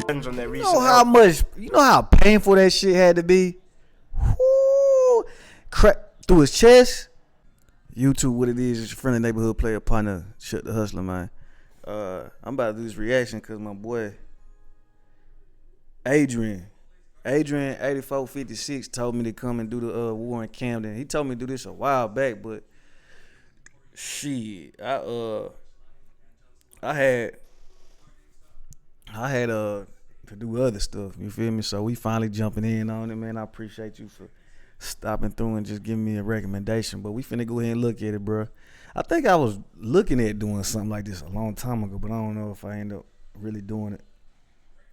On their You know how much, you know how painful that shit had to be? Whoo! Crack through his chest. YouTube, what it is your friendly neighborhood player partner, Shut the Hustler, man. I'm about to do this reaction because my boy, Adrian 8456 told me to come and do the war in Camden. He told me to do this a while back, but shit, I had to do other stuff, you feel me? So we finally jumping in on it, man. I appreciate you for stopping through and just giving me a recommendation. But we finna go ahead and look at it, bro. I think I was looking at doing something like this a long time ago, but I don't know if I end up really doing it.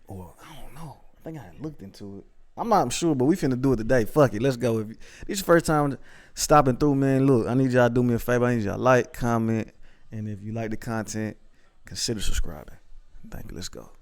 Or I don't know. I think I had looked into it. I'm not sure, but we finna do it today. Fuck it, let's go. If this is your first time stopping through, man, look, I need y'all to do me a favor. I need y'all to like, comment, and if you like the content, consider subscribing. Thank you. Let's go.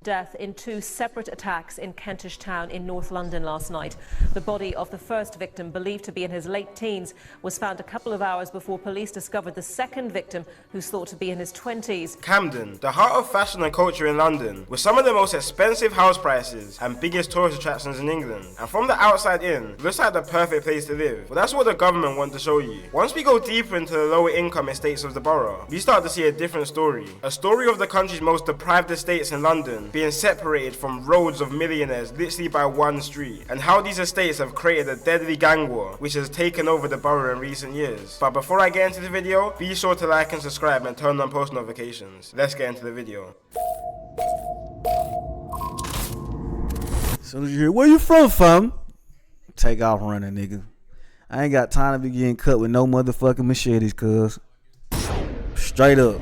Death in two separate attacks in Kentish Town in North London last night. The body of the first victim, believed to be in his late teens, was found a couple of hours before police discovered the second victim, who's thought to be in his 20s. Camden, the heart of fashion and culture in London, with some of the most expensive house prices and biggest tourist attractions in England. And from the outside in, looks like the perfect place to live. But that's what the government want to show you. Once we go deeper into the lower income estates of the borough, we start to see a different story. A story of the country's most deprived estates in London being separated from roads of millionaires literally by one street, and how these estates have created a deadly gang war which has taken over the borough in recent years. But before I get into the video, be sure to like and subscribe and turn on post notifications. Let's get into the video. As soon as you hear, where you from, fam? Take off running, nigga. I ain't got time to be getting cut with no motherfucking machetes, cuz. Straight up.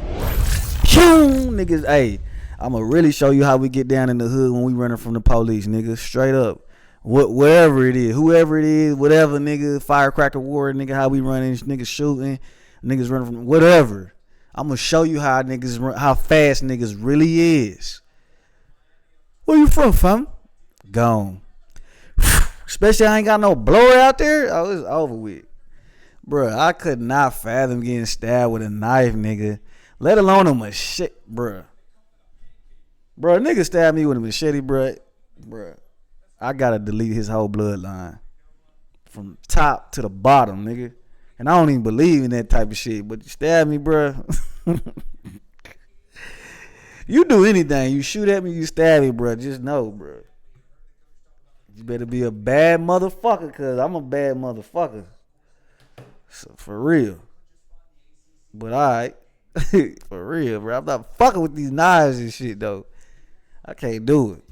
Pew! Niggas, hey. I'ma really show you how we get down in the hood when we running from the police, nigga. Straight up. Wherever it is, whoever it is, whatever, nigga, firecracker war, nigga, how we running, niggas shooting, niggas running from whatever. I'ma show you how niggas run, how fast niggas really is. Where you from, fam? Gone. Especially I ain't got no blower out there. Oh, it's over with. Bruh, I could not fathom getting stabbed with a knife, nigga. Let alone a machete, bruh. Bro, nigga stabbed me with a machete, bro. I gotta delete his whole bloodline from top to the bottom, nigga. And I don't even believe in that type of shit. But you stab me, bro. You do anything, you shoot at me, you stab me, bro. Just know, bro. You better be a bad motherfucker, cause I'm a bad motherfucker. So for real. But alright, for real, bro. I'm not fucking with these knives and shit, though. I can't do it.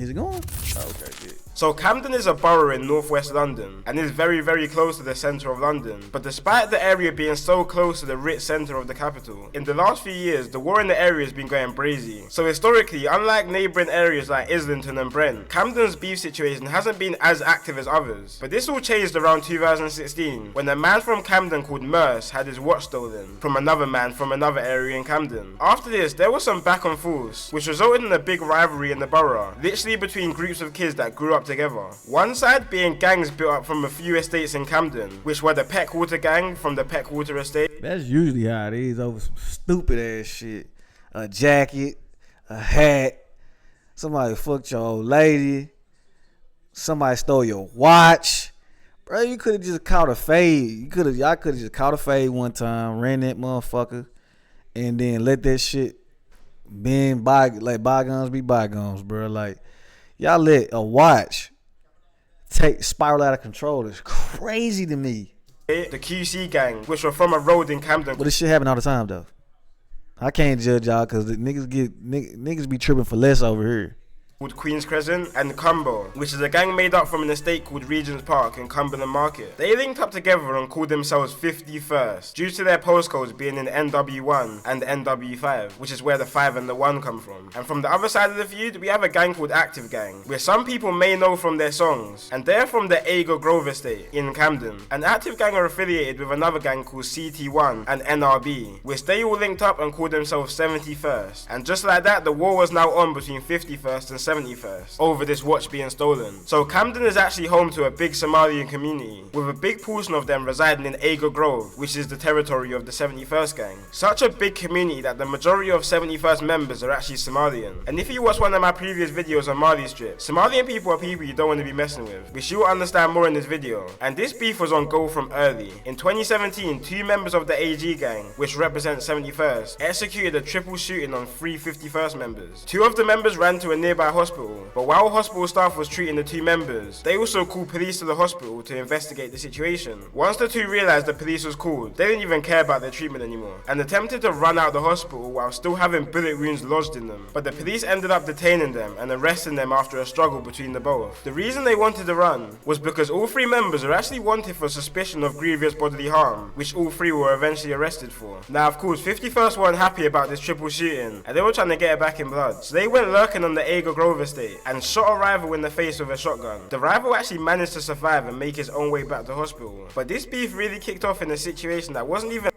Is it going? Oh, okay, good. So Camden is a borough in northwest London and is very, very close to the centre of London. But despite the area being so close to the rich centre of the capital, in the last few years the war in the area has been going brazy. So historically, unlike neighbouring areas like Islington and Brent, Camden's beef situation hasn't been as active as others. But this all changed around 2016 when a man from Camden called Merce had his watch stolen from another man from another area in Camden. After this, there was some back and forth, which resulted in a big rivalry in the borough, literally between groups of kids that grew up together. One side being gangs built up from a few estates in Camden, which were the Peckwater gang from the Peckwater estate. That's usually how it is over some stupid ass shit. A jacket, a hat, somebody fucked your old lady, somebody stole your watch. Bro, you could have just caught a fade. Y'all could have just caught a fade one time, ran that motherfucker, and then let that shit let bygones be bygones, bro. Like, y'all let a watch spiral out of control. It's crazy to me. The QC gang, which were from a road in Camden. But this shit happen all the time, though. I can't judge y'all because the niggas be tripping for less over here. Called Queen's Crescent, and Cumber, which is a gang made up from an estate called Regent's Park in Cumberland Market. They linked up together and called themselves 51st, due to their postcodes being in NW1 and NW5, which is where the 5 and the 1 come from. And from the other side of the feud, we have a gang called Active Gang, where some people may know from their songs, and they're from the Ager Grove estate in Camden. And Active Gang are affiliated with another gang called CT1 and NRB, which they all linked up and called themselves 71st. And just like that, the war was now on between 51st and 71st over this watch being stolen. So Camden is actually home to a big Somalian community, with a big portion of them residing in Aga Grove, which is the territory of the 71st gang. Such a big community that the majority of 71st members are actually Somalian. And if you watch one of my previous videos on Mali Strip, Somalian people are people you don't want to be messing with, which you will understand more in this video. And this beef was on go from early. In 2017, 2 members of the AG gang, which represent 71st, executed a triple shooting on 3 51st members. 2 of the members ran to a nearby hospital, but while hospital staff was treating the 2 members, they also called police to the hospital to investigate the situation. Once the 2 realized the police was called, they didn't even care about their treatment anymore, and attempted to run out the hospital while still having bullet wounds lodged in them. But the police ended up detaining them and arresting them after a struggle between the both. The reason they wanted to run was because all 3 members are actually wanted for suspicion of grievous bodily harm, which all 3 were eventually arrested for. Now of course 51st weren't happy about this triple shooting, and they were trying to get it back in blood, so they went lurking on the Aga Grove estate and shot a rival in the face with a shotgun. The rival actually managed to survive and make his own way back to hospital, but this beef really kicked off in a situation that wasn't even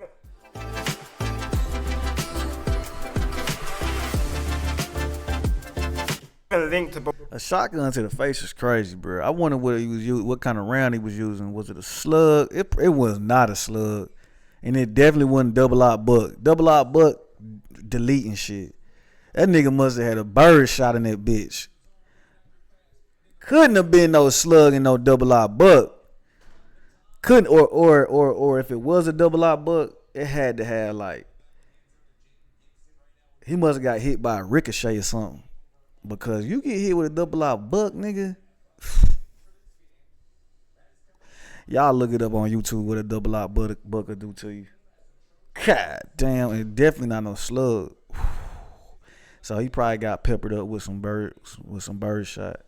linked to both. A shotgun to the face is crazy, bro. I wonder what he was what kind of round he was using. Was it a slug? It was not a slug, and it definitely wasn't double out buck. Double out buck deleting shit. That nigga must have had a bird shot in that bitch. Couldn't have been no slug and no double out buck. Couldn't or if it was a double out buck, it had to have like he must have got hit by a ricochet or something. Because you get hit with a double out buck, nigga. Y'all look it up on YouTube what a double out buck will do to you. God damn, and definitely not no slug. So he probably got peppered up with some bird shot.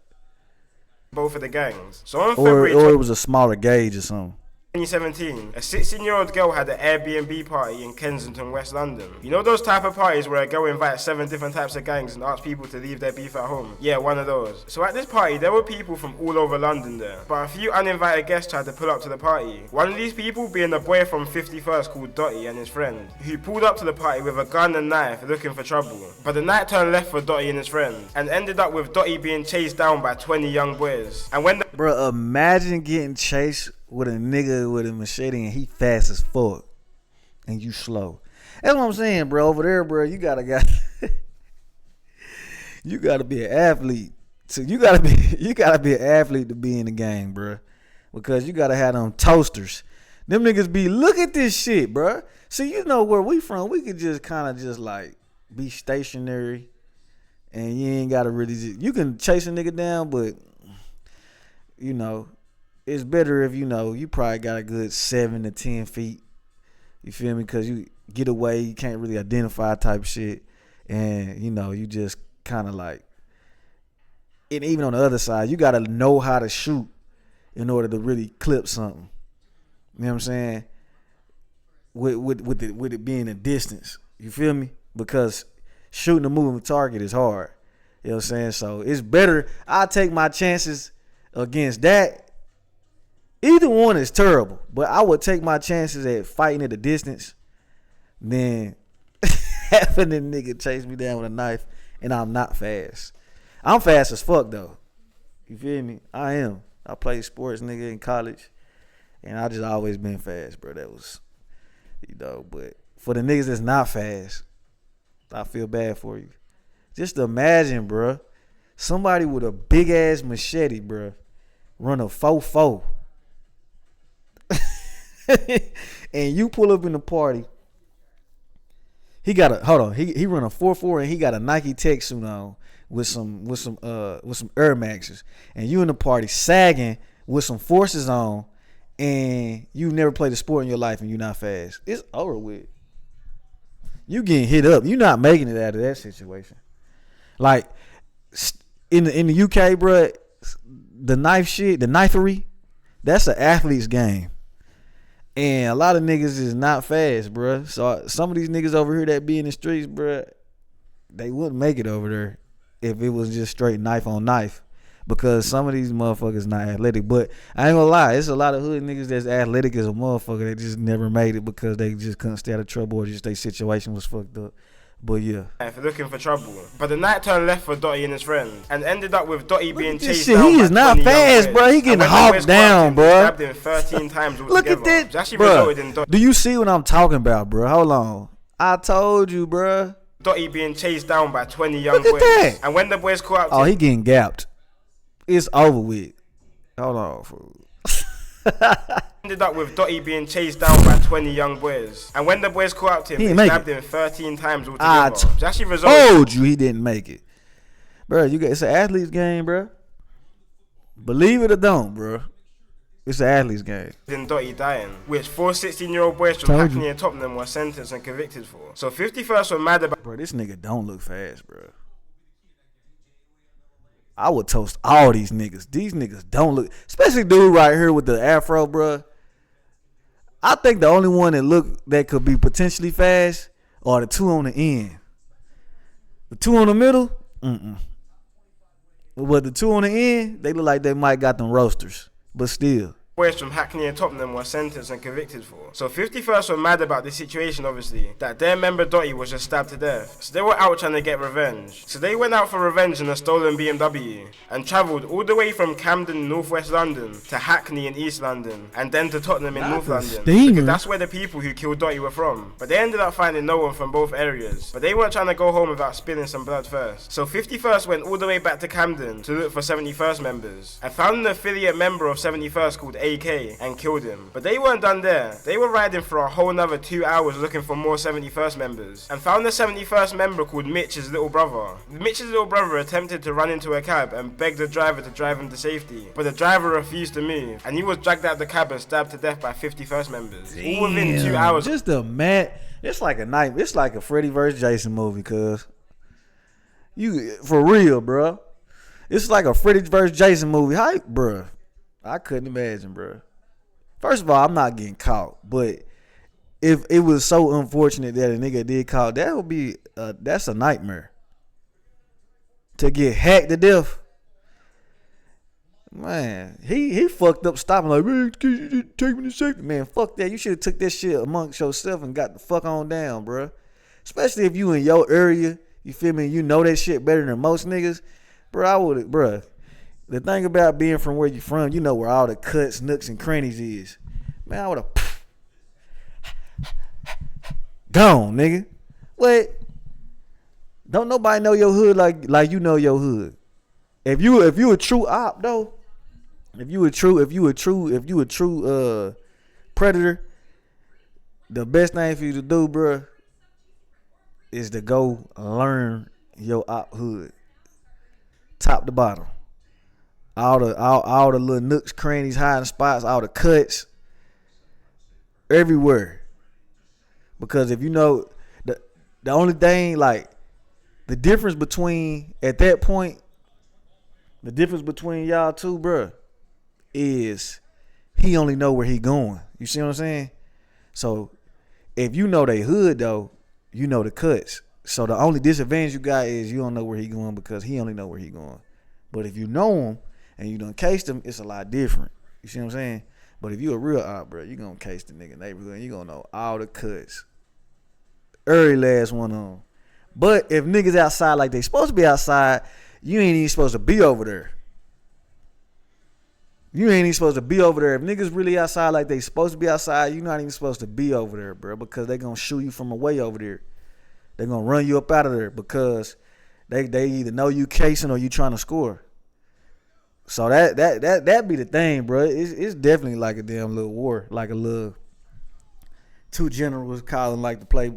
Both of the gangs. So on or February it was a smaller gauge or something. 2017, a 16-year-old girl had an Airbnb party in Kensington, West London. You know those type of parties where a girl invites 7 different types of gangs and asks people to leave their beef at home? Yeah, one of those. So at this party, there were people from all over London there, but a few uninvited guests tried to pull up to the party. One of these people being a boy from 51st called Dotty and his friend, who pulled up to the party with a gun and knife looking for trouble. But the night turned left for Dotty and his friend, and ended up with Dotty being chased down by 20 young boys. And when the Bro, imagine getting chased with a nigga with a machete and he fast as fuck and you slow. That's what I'm saying, bro. Over there, bro, you gotta be an athlete. So you gotta be an athlete to be in the game, bro. Because you gotta have them toasters. Them niggas be, look at this shit, bro. See, you know where we from. We could just kind of just like be stationary, and you ain't gotta really. You can chase a nigga down, but you know. It's better if you probably got a good 7 to 10 feet. You feel me? Because you get away, you can't really identify type shit. And, you just kind of like, and even on the other side, you got to know how to shoot in order to really clip something. You know what I'm saying? With it being a distance. You feel me? Because shooting a moving target is hard. You know what I'm saying? So it's better. I take my chances against that. Either one is terrible, but I would take my chances at fighting at a distance than having a nigga chase me down with a knife and I'm not fast. I'm fast as fuck though. You feel me? I am. I played sports, nigga, in college, and I just always been fast, bro. That was, but for the niggas that's not fast, I feel bad for you. Just imagine, bro, somebody with a big ass machete, bro, run a 4-4. And you pull up in the party. He got a He run a 4-4 and he got a Nike Tech suit on with some Air Maxes. And you in the party sagging with some forces on, and you never played a sport in your life and you not fast. It's over with. You getting hit up. You not making it out of that situation. Like in the UK, bro, the knife shit, the knifery, that's an athlete's game. And a lot of niggas is not fast, bruh. So some of these niggas over here that be in the streets, bruh, they wouldn't make it over there if it was just straight knife on knife. Because some of these motherfuckers not athletic. But I ain't gonna lie, it's a lot of hood niggas that's athletic as a motherfucker that just never made it because they just couldn't stay out of trouble or just their situation was fucked up. But yeah. For looking for trouble. But the night turned left for Dotty and his friend and ended up with Dotty being chased shit. down He is by not 20 young fast, boys. bro. He getting hawked down, bro. Stabbed him 13 times altogether. Look at that, Which actually bro. resulted in Dotty. Do you see what I'm talking about, bro? Hold on. I told you, bro. Dotty being chased down by 20 young Look at boys. that. And when the boys caught up to Oh, him, he getting gapped. It's over with. Hold on, fool. ended up with Dotty being chased down by 20 young boys. And when the boys caught up to him, He they didn't make stabbed it. him 13 times I altogether. Which actually resulted told you he didn't make it. Bro, it's an athlete's game, bro. Believe it or don't, bro. It's an athlete's game. in Dotty dying, which 4 16-year-old boys from Told Hackney you. and Tottenham were sentenced and convicted for. So 51st were mad about. Bro, this nigga don't look fast, bro. I would toast all these niggas. These niggas don't look, especially dude right here with the afro, bro. I think the only one that could be potentially fast are the two on the end. The two on the middle, But the two on the end, they look like they might got them roasters, but still. Boys from Hackney and Tottenham were sentenced and convicted for. So 51st were mad about the situation, obviously, that their member Dotty was just stabbed to death. So they were out trying to get revenge. So they went out for revenge in a stolen BMW and travelled all the way from Camden, northwest London, to Hackney in East London, and then to Tottenham in North London. Because that's where the people who killed Dotty were from. But they ended up finding no one from both areas. But they weren't trying to go home without spilling some blood first. So 51st went all the way back to Camden to look for 71st members, and found an affiliate member of 71st called AK and killed him. But they weren't done there. They were riding for a whole nother 2 hours looking for more 71st members, and found the 71st member called Mitch's little brother. Mitch's little brother attempted to run into a cab and begged the driver to drive him to safety, but the driver refused to move, and he was dragged out the cab and stabbed to death by 51st members. Damn. All within 2 hours. Just a mad. It's like a night. It's like a Freddy vs. Jason movie, cuz. You for real, bro. It's like a Freddy vs. Jason movie. Hype, bro. I couldn't imagine, bro. First of all, I'm not getting caught, but if it was so unfortunate that a nigga did caught, that would be that's a nightmare. To get hacked to death. Man, he fucked up stopping like, man, can you take me to safety? Man, fuck that. You should have took that shit amongst yourself and got the fuck on down, bro. Especially if you in your area, you feel me? You know that shit better than most niggas. Bro, I would have, bro. The thing about being from where you from, you know where all the cuts, nooks, and crannies is. Man, I would have gone, nigga. What? Don't nobody know your hood like you know your hood. If you a true op though, if you a true predator, the best thing for you to do, bro, is to go learn your op hood, top to bottom. All the little nooks, crannies, hiding spots, all the cuts, everywhere. Because if you know the only thing, like the difference between at that point, the difference between y'all two, bruh, is he only know where he going. You see what I'm saying? So if you know they hood though, you know the cuts. So the only disadvantage you got is you don't know where he going because he only know where he going. But if you know him and you done cased him, it's a lot different. You see what I'm saying? But if you a real op, bro, you gonna case the nigga neighborhood and you gonna know all the cuts. Early last one on. But if niggas outside like they supposed to be outside, you ain't even supposed to be over there. You ain't even supposed to be over there. If niggas really outside like they supposed to be outside, you not even supposed to be over there, bro, because they gonna shoot you from away over there. They gonna run you up out of there because they either know you casing or you trying to score. So that be the thing, bro. It's definitely like a damn little war, like a little two generals calling like the play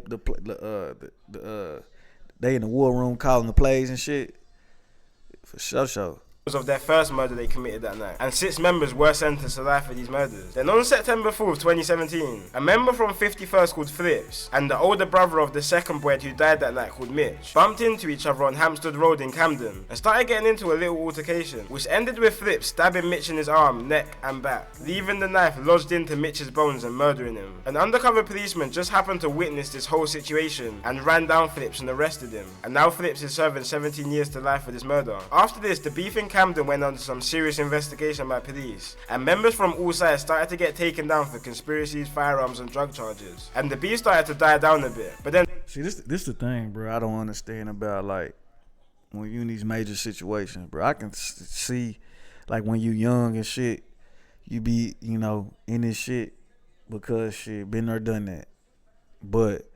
they in the war room calling the plays and shit. For sure. Of their first murder they committed that night, and 6 members were sentenced to life for these murders. Then on September 4th, 2017, a member from 51st called Flips and the older brother of the second boy who died that night called Mitch bumped into each other on Hampstead Road in Camden and started getting into a little altercation, which ended with Flips stabbing Mitch in his arm, neck and back, leaving the knife lodged into Mitch's bones and murdering him. An undercover policeman just happened to witness this whole situation and ran down Flips and arrested him, and now Flips is serving 17 years to life for this murder. After this, the beef in Camden went under some serious investigation by police, and members from all sides started to get taken down for conspiracies, firearms, and drug charges. And the beef started to die down a bit. But then, see, this the thing, bro. I don't understand about like when you in these major situations, bro. I can see like when you young and shit, you be in this shit because shit been there, done that. But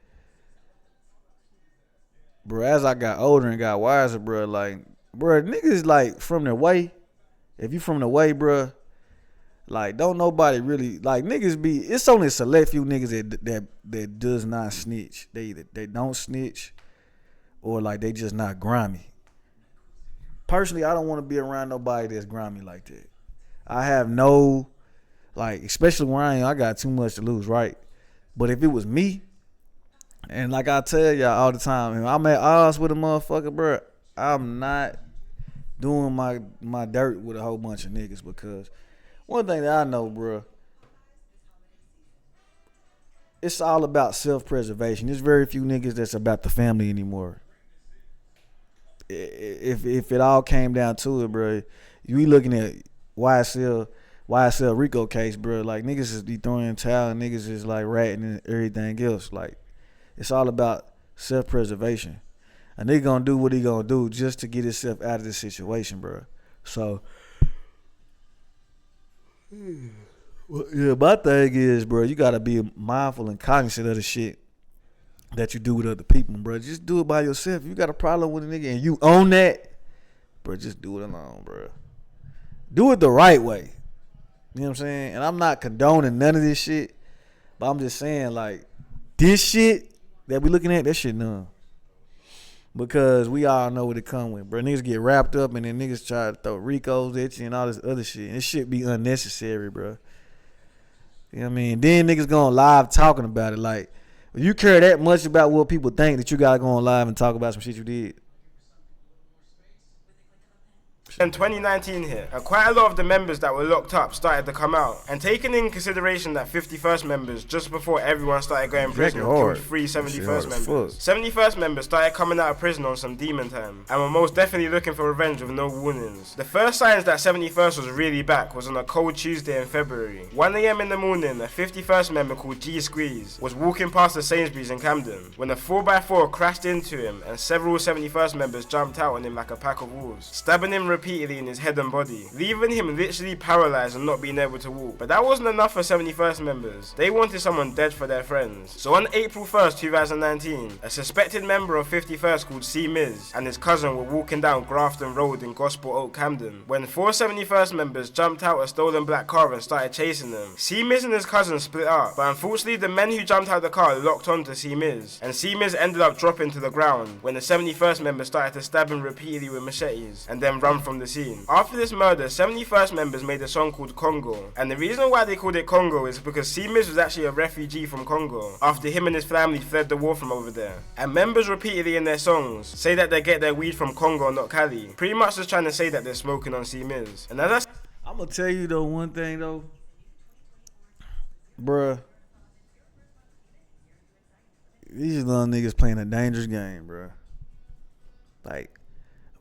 bro, as I got older and got wiser, bro, like, bro, niggas like from the way. If you from the way, bro, like don't nobody really like niggas be. It's only a select few niggas that does not snitch. They don't snitch, or like they just not grimy. Personally, I don't want to be around nobody that's grimy like that. I have no, like, especially where I am, I got too much to lose, right? But if it was me, and like I tell y'all all the time, if I'm at odds with a motherfucker, bro, I'm not doing my dirt with a whole bunch of niggas, because one thing that I know, bro, it's all about self-preservation. There's very few niggas that's about the family anymore. If it all came down to it, bro, we looking at YSL Rico case, bro. Like niggas is be throwing in towel, and niggas is like ratting and everything else. Like it's all about self-preservation. A nigga gonna do what he gonna do just to get himself out of this situation, bro. So, yeah, my thing is, bro, you gotta be mindful and cognizant of the shit that you do with other people, bro. Just do it by yourself. If you got a problem with a nigga and you own that, bro, just do it alone, bro. Do it the right way. You know what I'm saying? And I'm not condoning none of this shit, but I'm just saying, like, this shit that we looking at, that shit none. Because we all know what it come with, bro. Niggas get wrapped up and then niggas try to throw Ricos at you and all this other shit. And this shit be unnecessary, bro. You know what I mean? Then niggas going live talking about it. Like, if you care that much about what people think, that you gotta go on live and talk about some shit you did. in 2019 hit, quite a lot of the members that were locked up started to come out, and taking in consideration that 51st members, just before everyone started going prison, killed 3 71st members. 71st members started coming out of prison on some demon time, and were most definitely looking for revenge with no warnings. The first signs that 71st was really back was on a cold Tuesday in February. 1 AM in the morning, a 51st member called Gxng was walking past the Sainsbury's in Camden when a 4x4 crashed into him, and several 71st members jumped out on him like a pack of wolves, stabbing him repeatedly in his head and body, leaving him literally paralyzed and not being able to walk. But that wasn't enough for 71st members. They wanted someone dead for their friends. So on April 1st, 2019, a suspected member of 51st called C. Miz and his cousin were walking down Grafton Road in Gospel Oak, Camden, when 4 71st members jumped out a stolen black car and started chasing them. C. Miz and his cousin split up, but unfortunately the men who jumped out the car locked onto C. Miz, and C. Miz ended up dropping to the ground when the 71st member started to stab him repeatedly with machetes and then run from the scene. After this murder, 71st members made a song called Congo, and the reason why they called it Congo is because C. Miz was actually a refugee from Congo after him and his family fled the war from over there. And members repeatedly in their songs say that they get their weed from Congo, not Cali, pretty much just trying to say that they're smoking on C. Miz. And as I'm gonna tell you though one thing though, bruh, these little niggas playing a dangerous game, bruh. Like,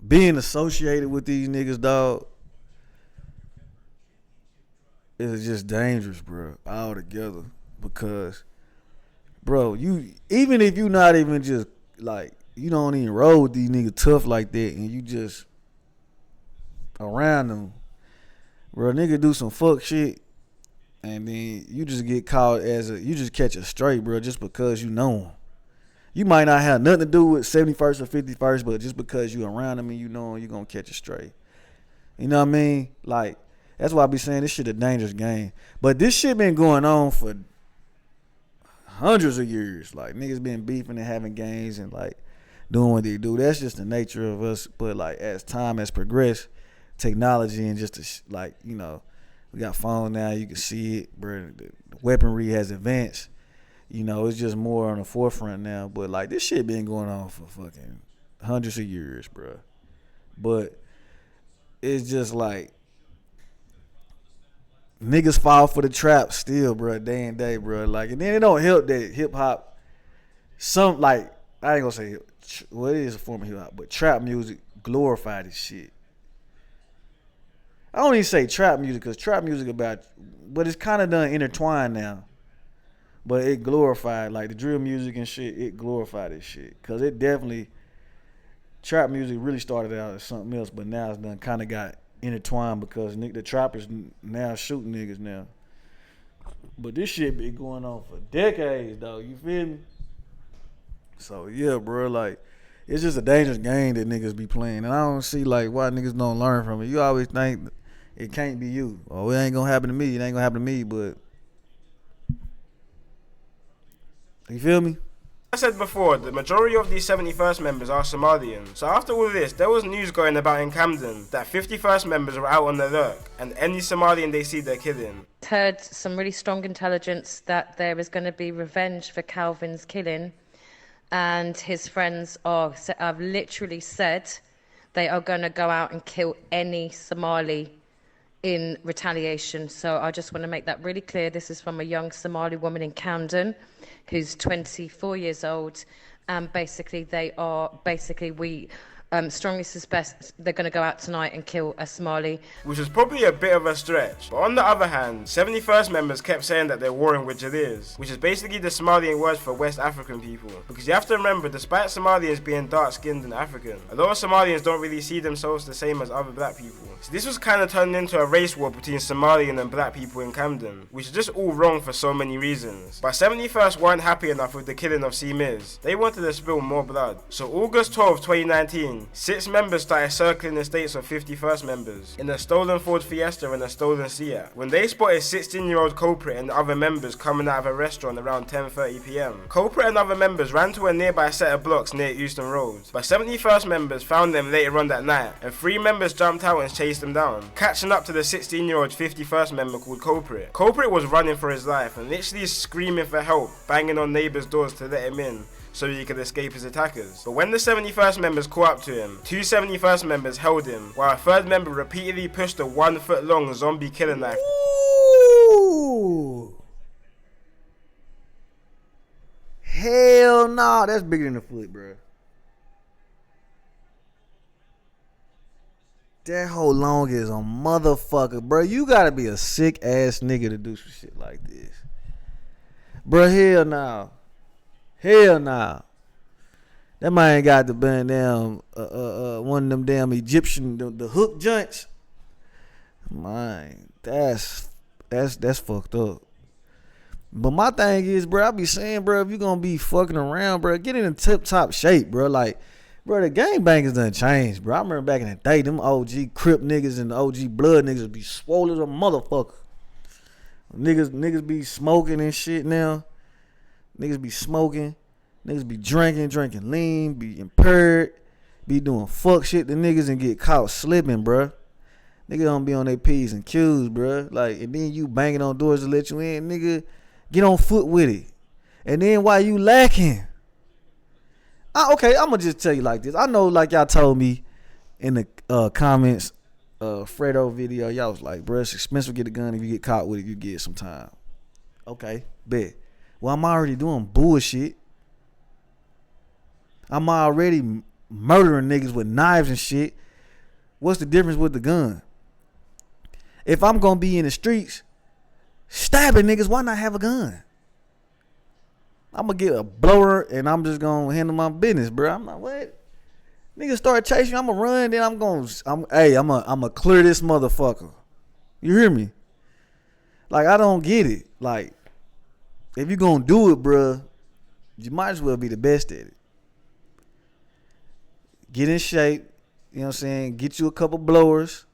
being associated with these niggas, dog, is just dangerous, bro, altogether. Because, bro, you, even if you not even just, like, you don't even roll with these niggas tough like that, and you just around them, bro, nigga do some fuck shit, and then you just get caught you just catch a straight, bro, just because you know him. You might not have nothing to do with 71st or 51st, but just because you around them and you know them, you're going to catch a stray. You know what I mean? Like, that's why I be saying this shit a dangerous game. But this shit been going on for hundreds of years. Like, niggas been beefing and having games and, like, doing what they do. That's just the nature of us. But, like, as time has progressed, technology and just, like, you know, we got phone now. You can see it, bro. The weaponry has advanced. You know, it's just more on the forefront now. But, like, this shit been going on for fucking hundreds of years, bro. But it's just like niggas fall for the trap still, bro, day and day, bro. Like, and then it don't help that hip-hop, some, like, I ain't gonna say, well, it is a form of hip-hop, but trap music glorified this shit. I don't even say trap music because trap music but it's kind of done intertwined now. But it glorified, like the drill music and shit, it glorified this shit. Because it definitely, trap music really started out as something else, but now it's done kind of got intertwined because the trappers now shooting niggas now. But this shit been going on for decades, though. You feel me? So, yeah, bro, like, it's just a dangerous game that niggas be playing. And I don't see, like, why niggas don't learn from it. You always think it can't be you. Oh, it ain't gonna happen to me. It ain't gonna happen to me, but... You feel me? I said before, the majority of these 71st members are Somalian. So after all this, there was news going about in Camden that 51st members were out on the lurk, and any Somalian they see they're killing. Heard some really strong intelligence that there is going to be revenge for Calvin's killing, and his friends have literally said they are going to go out and kill any Somali in retaliation. So I just want to make that really clear. This is from a young Somali woman in Camden who's 24 years old, and basically we strongly suspect they're going to go out tonight and kill a Somali. Which is probably a bit of a stretch. But on the other hand, 71st members kept saying that they're warring with Jalirs, which is basically the Somalian word for West African people. Because you have to remember, despite Somalians being dark-skinned and African, a lot of Somalians don't really see themselves the same as other black people. So this was kind of turned into a race war between Somalian and black people in Camden, which is just all wrong for so many reasons. But 71st weren't happy enough with the killing of C. Miz. They wanted to spill more blood. So August 12, 2019, 6 members started circling the states of 51st members in a stolen Ford Fiesta and a stolen Seat when they spotted 16-year-old culprit and other members coming out of a restaurant around 10:30 p.m. Culprit and other members ran to a nearby set of blocks near Euston Road, but 71st members found them later on that night, and 3 members jumped out and chased them down, catching up to the 16-year-old 51st member called Culprit. Culprit was running for his life and literally screaming for help, banging on neighbours' doors to let him in so he could escape his attackers. But when the 71st members caught up to him, 2 71st members held him, while a 3rd member repeatedly pushed a 1-foot-long zombie killer knife. Ooh. Hell nah, that's bigger than a foot, bro. That whole long is a motherfucker, bro. You gotta be a sick ass nigga to do some shit like this, bro. Hell nah. Hell nah. That man got to burn down one of them damn Egyptian the hook joints. Man, that's fucked up. But my thing is, bro, I be saying, bro, if you gonna be fucking around, bro, get in tip top shape, bro. Like, bro, the gangbangers done changed, bro. I remember back in the day, them OG Crip niggas and the OG Blood niggas be swole as a motherfucker. Niggas be smoking and shit now. Niggas be smoking. Niggas be drinking lean, be impaired, be doing fuck shit to niggas and get caught slipping, bruh. Niggas don't be on their P's and Q's, bruh. Like, and then you banging on doors to let you in, nigga. Get on foot with it. And then why you lacking? Okay, I'm gonna just tell you like this. I know, like y'all told me in the comments, Fredo video, y'all was like, bruh, it's expensive to get a gun. If you get caught with it, you get some time. Okay, bet. Well, I'm already doing bullshit. I'm already murdering niggas with knives and shit. What's the difference with the gun? If I'm gonna be in the streets stabbing niggas, why not have a gun? I'm gonna get a blower and I'm just gonna handle my business, bro. I'm like, what? Niggas start chasing, I'm gonna run, then I'm gonna clear this motherfucker. You hear me? Like, I don't get it. Like, if you gonna do it, bro, you might as well be the best at it. Get in shape, you know what I'm saying? Get you a couple blowers,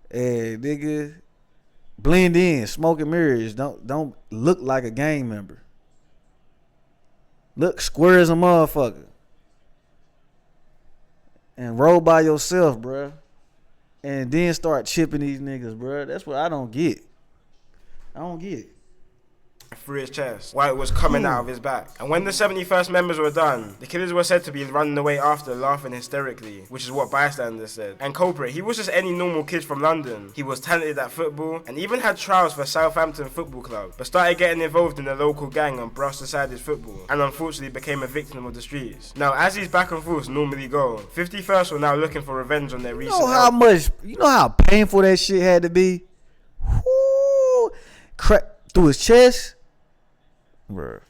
and nigga, blend in, smoke and mirrors. Don't look like a gang member. Look square as a motherfucker, and roll by yourself, bruh. And then start chipping these niggas, bruh. That's what I don't get. I don't get it. through his chest while it was coming out of his back. And when the 71st members were done, the killers were said to be running away after, laughing hysterically, which is what bystanders said. And culprit, he was just any normal kid from London. He was talented at football and even had trials for Southampton Football Club, but started getting involved in a local gang and brushed aside his football, and unfortunately became a victim of the streets. Now, as these back and forths normally go, 51st were now looking for revenge on their recent you know how painful that shit had to be? Whoo! Crack through his chest? Bruh.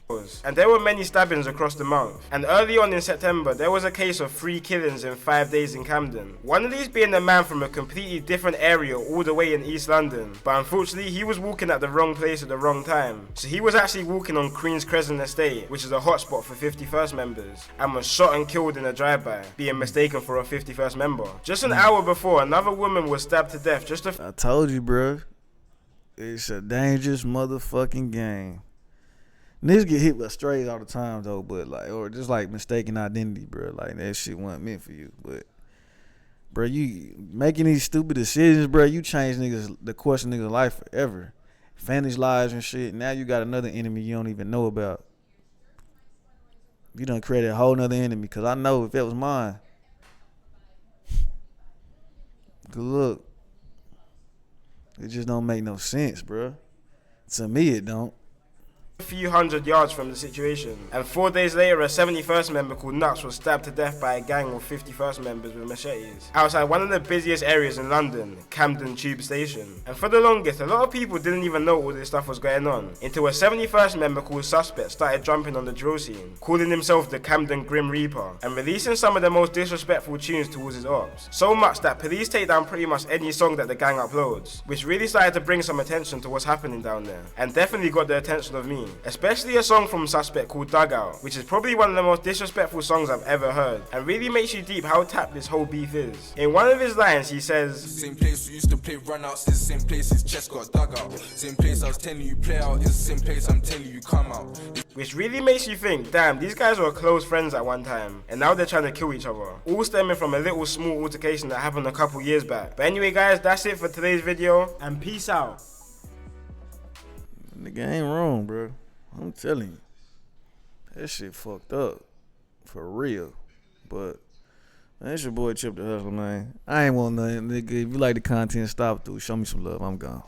And there were many stabbings across the month. And early on in September, there was a case of 3 killings in 5 days in Camden. One of these being a man from a completely different area all the way in East London. But unfortunately, he was walking at the wrong place at the wrong time. So he was actually walking on Queen's Crescent Estate, which is a hotspot for 51st members, and was shot and killed in a drive-by, being mistaken for a 51st member. Just an hour before, another woman was stabbed to death I told you, bro. It's a dangerous motherfucking game. Niggas get hit with strays all the time though, but like, or just like mistaken identity, bro. Like that shit wasn't meant for you. But bro, you making these stupid decisions, bro. You change the course of niggas' life forever. Fantasy lives and shit. Now you got another enemy you don't even know about. You done created a whole nother enemy. Cause I know if it was mine. Good look. It just don't make no sense, bro. To me, it don't. a few hundred yards from the situation. And 4 days later, a 71st member called Nuts was stabbed to death by a gang of 51st members with machetes outside one of the busiest areas in London, Camden Tube Station. And for the longest, a lot of people didn't even know all this stuff was going on until a 71st member called Suspect started jumping on the drill scene, calling himself the Camden Grim Reaper and releasing some of the most disrespectful tunes towards his ops. So much that police take down pretty much any song that the gang uploads, which really started to bring some attention to what's happening down there, and definitely got the attention of me. Especially a song from Suspect called Dugout, which is probably one of the most disrespectful songs I've ever heard, and really makes you deep how tapped this whole beef is. In one of his lines he says, "Same place we used to play runouts, is the same place his chest got dug out. Same place I was telling you play out, is the same place I'm telling you come out." Which really makes you think, damn, these guys were close friends at one time, and now they're trying to kill each other. All stemming from a little small altercation that happened a couple years back. But anyway guys, that's it for today's video, and peace out. Nigga ain't wrong, bro. I'm telling you. That shit fucked up. For real. But, man, it's your boy Chip the Hustler, man. I ain't want nothing, nigga. If you like the content, stop through. Show me some love. I'm gone.